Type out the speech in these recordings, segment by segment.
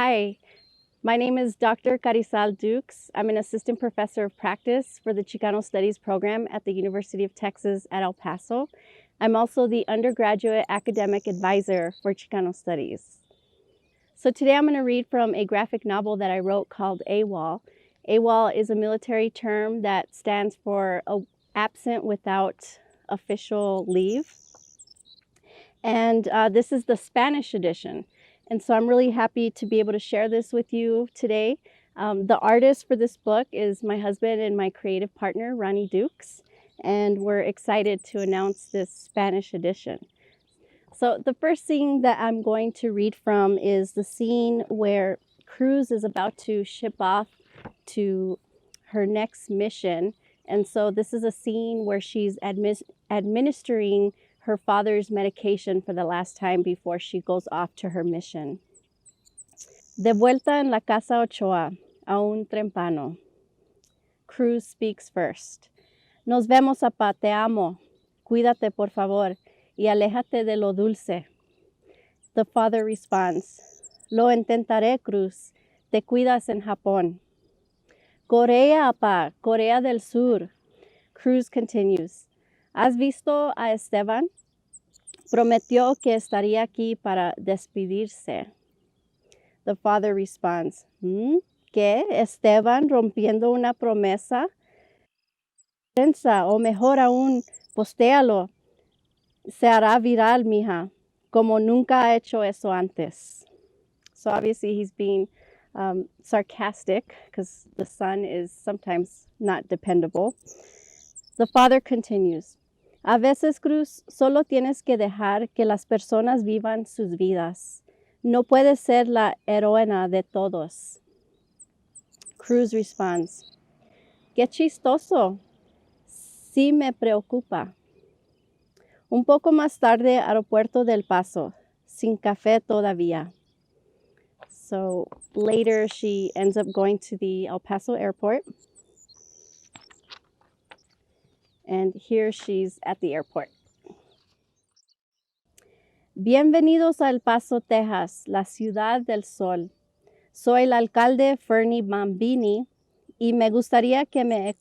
Hi, my name is Dr. Carrizal-Dukes. I'm an assistant professor of practice for the Chicano Studies program at the University of Texas at El Paso. I'm also the undergraduate academic advisor for Chicano Studies. So today I'm going to read from a graphic novel that I wrote called A.W.O.L. A.W.O.L is a military term that stands for absent without official leave. And this is the Spanish edition. And so I'm really happy to be able to share this with you today. The artist for this book is my husband and my creative partner, Ronnie Dukes, and we're excited to announce this Spanish edition. So the first scene that I'm going to read from is the scene where Cruz is about to ship off to her next mission. And so this is a scene where she's administering her father's medication for the last time before she goes off to her mission. De vuelta en la casa Ochoa, aún trempano. Cruz speaks first. Nos vemos, papá, te amo. Cuídate, por favor, y aléjate de lo dulce. The father responds, Lo intentaré, Cruz. Te cuidas en Japón. Corea, papá, Corea del Sur. Cruz continues, ¿Has visto a Esteban? Prometió que estaría aquí para despedirse. The father responds, ¿Qué? ¿Esteban rompiendo una promesa? Prensa, o mejor aún, postéalo. Se hará viral, mija, como nunca ha hecho eso antes. So obviously he's being sarcastic because the son is sometimes not dependable. The father continues, A veces, Cruz, solo tienes que dejar que las personas vivan sus vidas. No puedes ser la heroína de todos. Cruz responds, Qué chistoso. Sí me preocupa. Un poco más tarde, aeropuerto del Paso, sin café todavía. So later she ends up going to the El Paso airport. And here she's at the airport. Bienvenidos a El Paso, Texas, la ciudad del sol. Soy el alcalde Fernie Bambini y me gustaría que me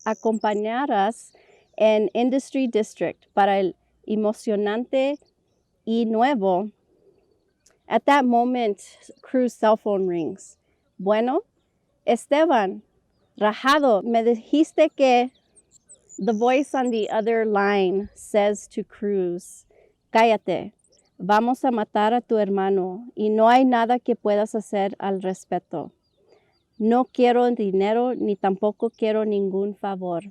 acompañaras en Industry District para el emocionante y nuevo. At that moment, Cruz's cell phone rings. Bueno, Esteban, rajado, me dijiste que... The voice on the other line says to Cruz, Cállate, vamos a matar a tu hermano y no hay nada que puedas hacer al respecto. No quiero dinero ni tampoco quiero ningún favor.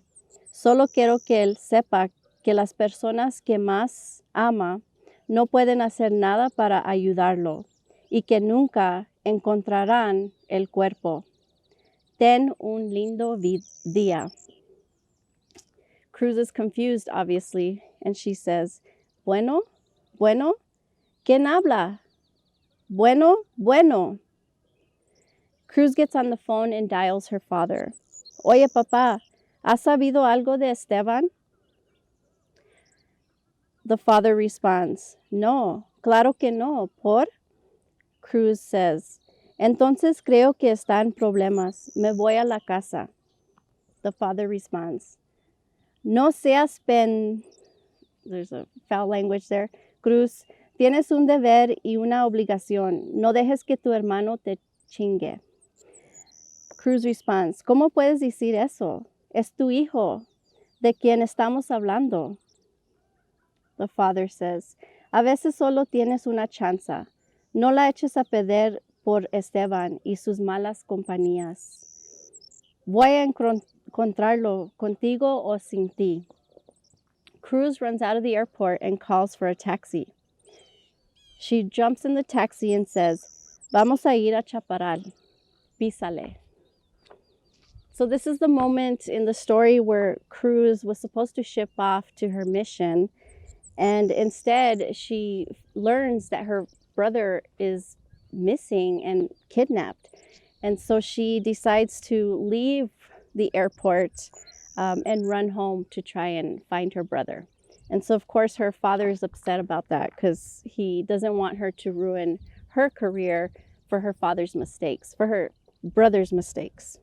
Solo quiero que él sepa que las personas que más ama no pueden hacer nada para ayudarlo y que nunca encontrarán el cuerpo. Ten un lindo día. Cruz is confused, obviously, and she says, Bueno, bueno, ¿quién habla? Bueno, bueno. Cruz gets on the phone and dials her father. Oye, papá, ¿has sabido algo de Esteban? The father responds, No, claro que no, ¿por? Cruz says, Entonces creo que está en problemas. Me voy a la casa. The father responds, No seas there's a foul language there. Cruz, tienes un deber y una obligación. No dejes que tu hermano te chingue. Cruz responds, ¿Cómo puedes decir eso? Es tu hijo, de quien estamos hablando. The father says, A veces solo tienes una chance. No la eches a perder por Esteban y sus malas compañías. Voy a encontrarlo contigo o sin ti. Cruz runs out of the airport and calls for a taxi. She jumps in the taxi and says, Vamos a ir a Chaparral. Písale. So this is the moment in the story where Cruz was supposed to ship off to her mission, and instead she learns that her brother is missing and kidnapped. And so she decides to leave the airport and run home to try and find her brother. And so, of course, her father is upset about that because he doesn't want her to ruin her career for her father's mistakes, for her brother's mistakes.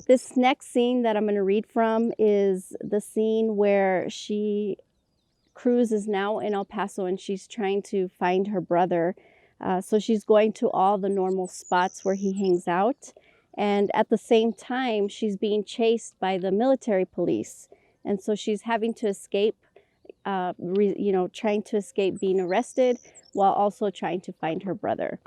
This next scene that I'm going to read from is the scene where Cruz is now in El Paso and she's trying to find her brother. So she's going to all the normal spots where he hangs out. And at the same time, she's being chased by the military police. And so she's having to escape, trying to escape being arrested while also trying to find her brother.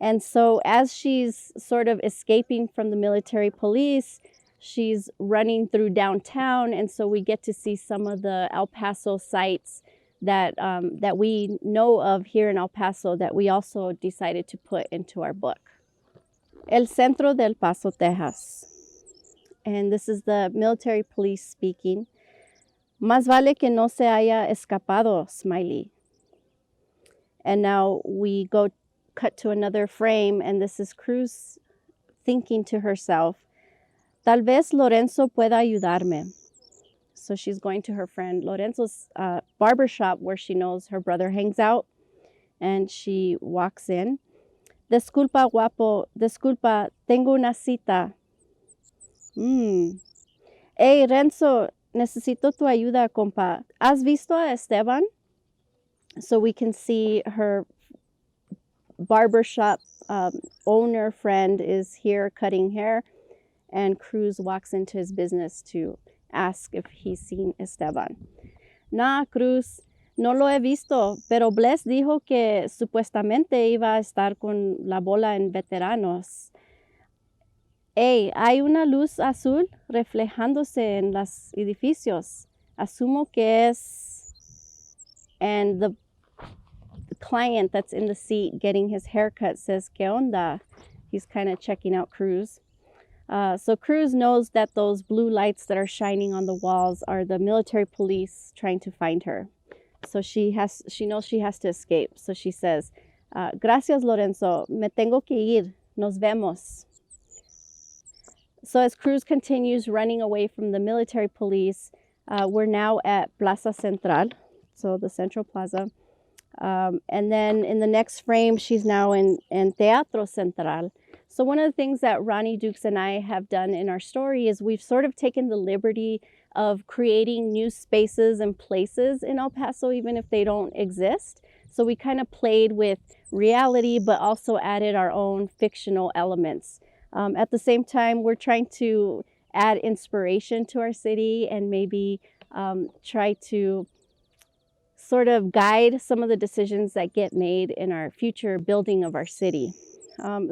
And so as she's sort of escaping from the military police, she's running through downtown. And so we get to see some of the El Paso sites that we know of here in El Paso that we also decided to put into our book. El Centro del Paso, Texas. And this is the military police speaking. Más vale que no se haya escapado, Smiley. And now we cut to another frame, and this is Cruz thinking to herself, tal vez Lorenzo pueda ayudarme. So she's going to her friend Lorenzo's barbershop where she knows her brother hangs out, and she walks in. Disculpa, guapo, disculpa, tengo una cita. Hey, Renzo, necesito tu ayuda, compa. ¿Has visto a Esteban? So we can see her barbershop owner friend is here cutting hair, and Cruz walks into his business to ask if he's seen Esteban. Nah, Cruz, no lo he visto, pero Bless dijo que supuestamente iba a estar con la bola en veteranos. Hey, hay una luz azul reflejándose en los edificios. Asumo que es... And the client that's in the seat getting his haircut says, ¿Qué onda? He's kind of checking out Cruz. So Cruz knows that those blue lights that are shining on the walls are the military police trying to find her. So she knows she has to escape. So she says, gracias, Lorenzo. Me tengo que ir. Nos vemos. So as Cruz continues running away from the military police, we're now at Plaza Central, so the Central Plaza. And then in the next frame, she's now in Teatro Central. So one of the things that Ronnie Dukes and I have done in our story is we've sort of taken the liberty of creating new spaces and places in El Paso, even if they don't exist. So we kind of played with reality, but also added our own fictional elements. At the same time, we're trying to add inspiration to our city and maybe try to sort of guide some of the decisions that get made in our future building of our city.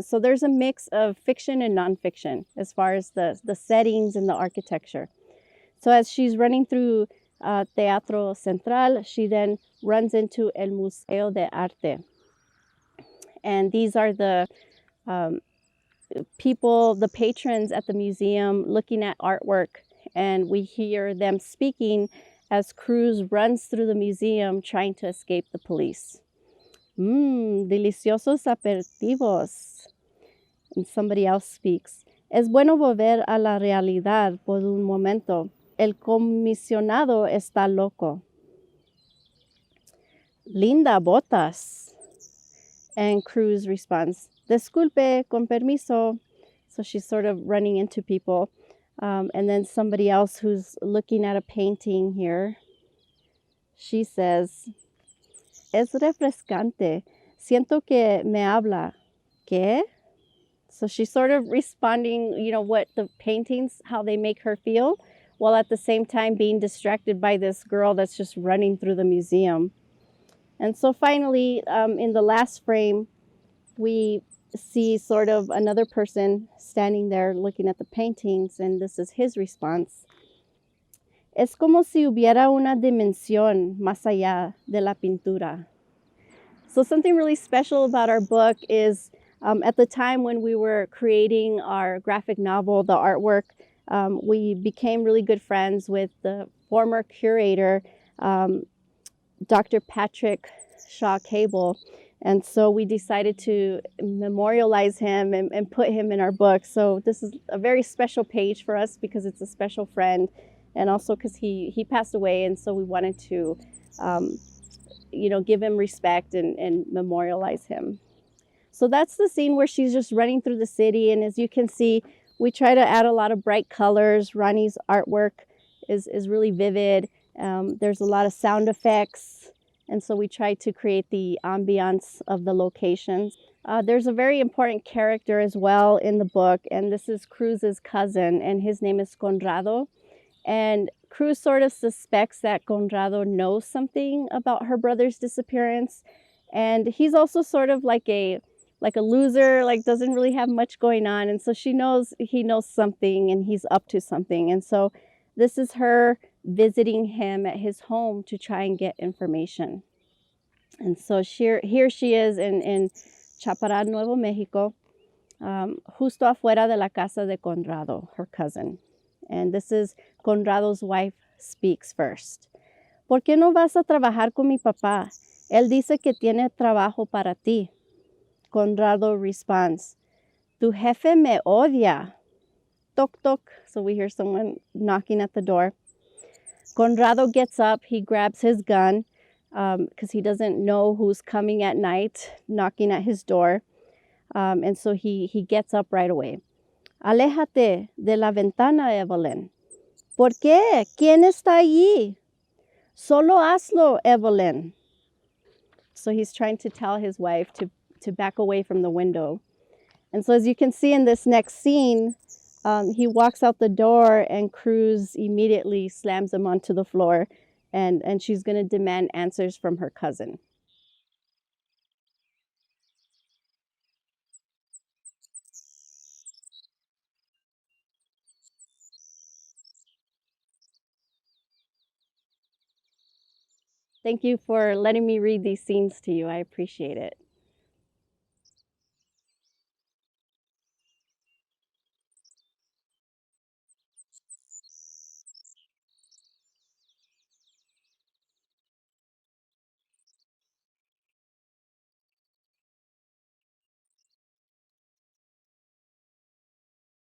So there's a mix of fiction and nonfiction as far as the settings and the architecture. So as she's running through Teatro Central, she then runs into El Museo de Arte. And these are the people, the patrons at the museum looking at artwork, and we hear them speaking as Cruz runs through the museum trying to escape the police. Deliciosos aperitivos. And somebody else speaks. Es bueno volver a la realidad por un momento. El comisionado está loco. Linda botas. And Cruz responds, disculpe, con permiso. So she's sort of running into people. And then somebody else who's looking at a painting here, she says, es refrescante. Siento que me habla. ¿Qué? So she's sort of responding, what the paintings, how they make her feel, while at the same time being distracted by this girl that's just running through the museum. And so finally, in the last frame, we see sort of another person standing there looking at the paintings, and this is his response. Es como si hubiera una dimensión más allá de la pintura. So something really special about our book is at the time when we were creating our graphic novel, the artwork, we became really good friends with the former curator, Dr. Patrick Shaw Cable. And so we decided to memorialize him and put him in our book. So this is a very special page for us because it's a special friend, and also because he passed away, and so we wanted to give him respect and memorialize him. So that's the scene where she's just running through the city. And as you can see, we try to add a lot of bright colors. Ronnie's artwork is really vivid. There's a lot of sound effects. And so we try to create the ambiance of the locations. There's a very important character as well in the book, and this is Cruz's cousin, and his name is Conrado. And Cruz sort of suspects that Conrado knows something about her brother's disappearance. And he's also sort of like a loser, like doesn't really have much going on. And so she knows he knows something and he's up to something. And so this is her visiting him at his home to try and get information. And so here she is in Chaparral, Nuevo Mexico, justo afuera de la casa de Conrado, her cousin. And this is Conrado's wife speaks first. ¿Por qué no vas a trabajar con mi papá? Él dice que tiene trabajo para ti. Conrado responds, tu jefe me odia. Toc toc. So we hear someone knocking at the door. Conrado gets up, he grabs his gun because he doesn't know who's coming at night knocking at his door. And so he gets up right away. Aléjate de la ventana, Evelyn. ¿Por qué? ¿Quién está allí? Solo hazlo, Evelyn. So he's trying to tell his wife to back away from the window. And so as you can see in this next scene, he walks out the door and Cruz immediately slams him onto the floor, and she's going to demand answers from her cousin. Thank you for letting me read these scenes to you. I appreciate it.